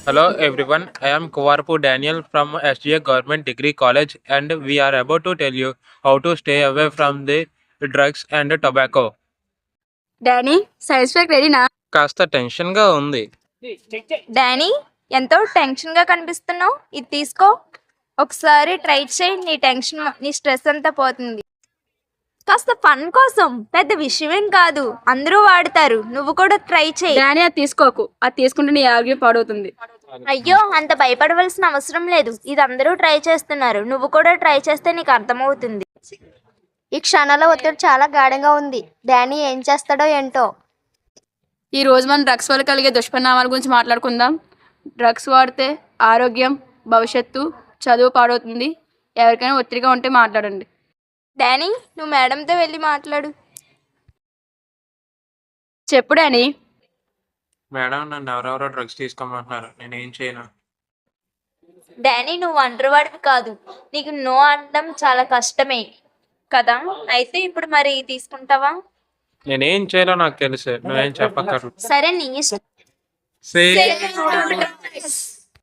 Hello everyone, I am Kuvarpu Daniel from SGA Government Degree College and we are about to tell you how to stay away from the drugs and tobacco. Danny science fair రెడీనా? కాస్త టెన్షన్గా ఉంది. Danny ఎంతో టెన్షన్గా కనిపిస్తున్నావు. ఇది తీసుకో, ఒకసారి ట్రై చేయి. నీ స్ట్రెస్ అంతా పోతుంది. కాస్త ఫన్ కోసం, పెద్ద విషయం కాదు, అందరూ వాడతారు, నువ్వు కూడా ట్రై చేయి. డానీ అది తీసుకోకు, అది తీసుకుంటే నీ ఆరోగ్యం పాడవుతుంది. అయ్యో, అంత భయపడవలసిన అవసరం లేదు. ఇది అందరూ ట్రై చేస్తున్నారు, నువ్వు కూడా ట్రై చేస్తే నీకు అర్థమవుతుంది. ఈ క్షణాల ఒత్తిడి చాలా గాఢంగా ఉంది. డానీ ఏం చేస్తాడో ఏంటో. ఈ రోజు మనం డ్రగ్స్ వల్ల కలిగే దుష్పరిణామాల గురించి మాట్లాడుకుందాం. డ్రగ్స్ వాడితే ఆరోగ్యం, భవిష్యత్తు, చదువు పాడవుతుంది. ఎవరికైనా ఒత్తిడిగా ఉంటే మాట్లాడండి. డానీ, నువ్వు మేడంతో వెళ్ళి మాట్లాడు. చెప్పు డానీ. మేడం నన్ను ఎవరెవరో డ్రగ్స్ తీసుకోమంటున్నారు, నేనేం చేయను. డానీ, నువ్వు ఒంటరివాడివి కాదు, నీకు నో అనడం చాలా కష్టమే కదా. అయితే ఇప్పుడు మరి తీసుకుంటావా? నేనేం చేయాలో నాకు తెలుసు, నువ్వేం చెప్పక్కర్లేదు. సరే, నీ ఇష్టం. Say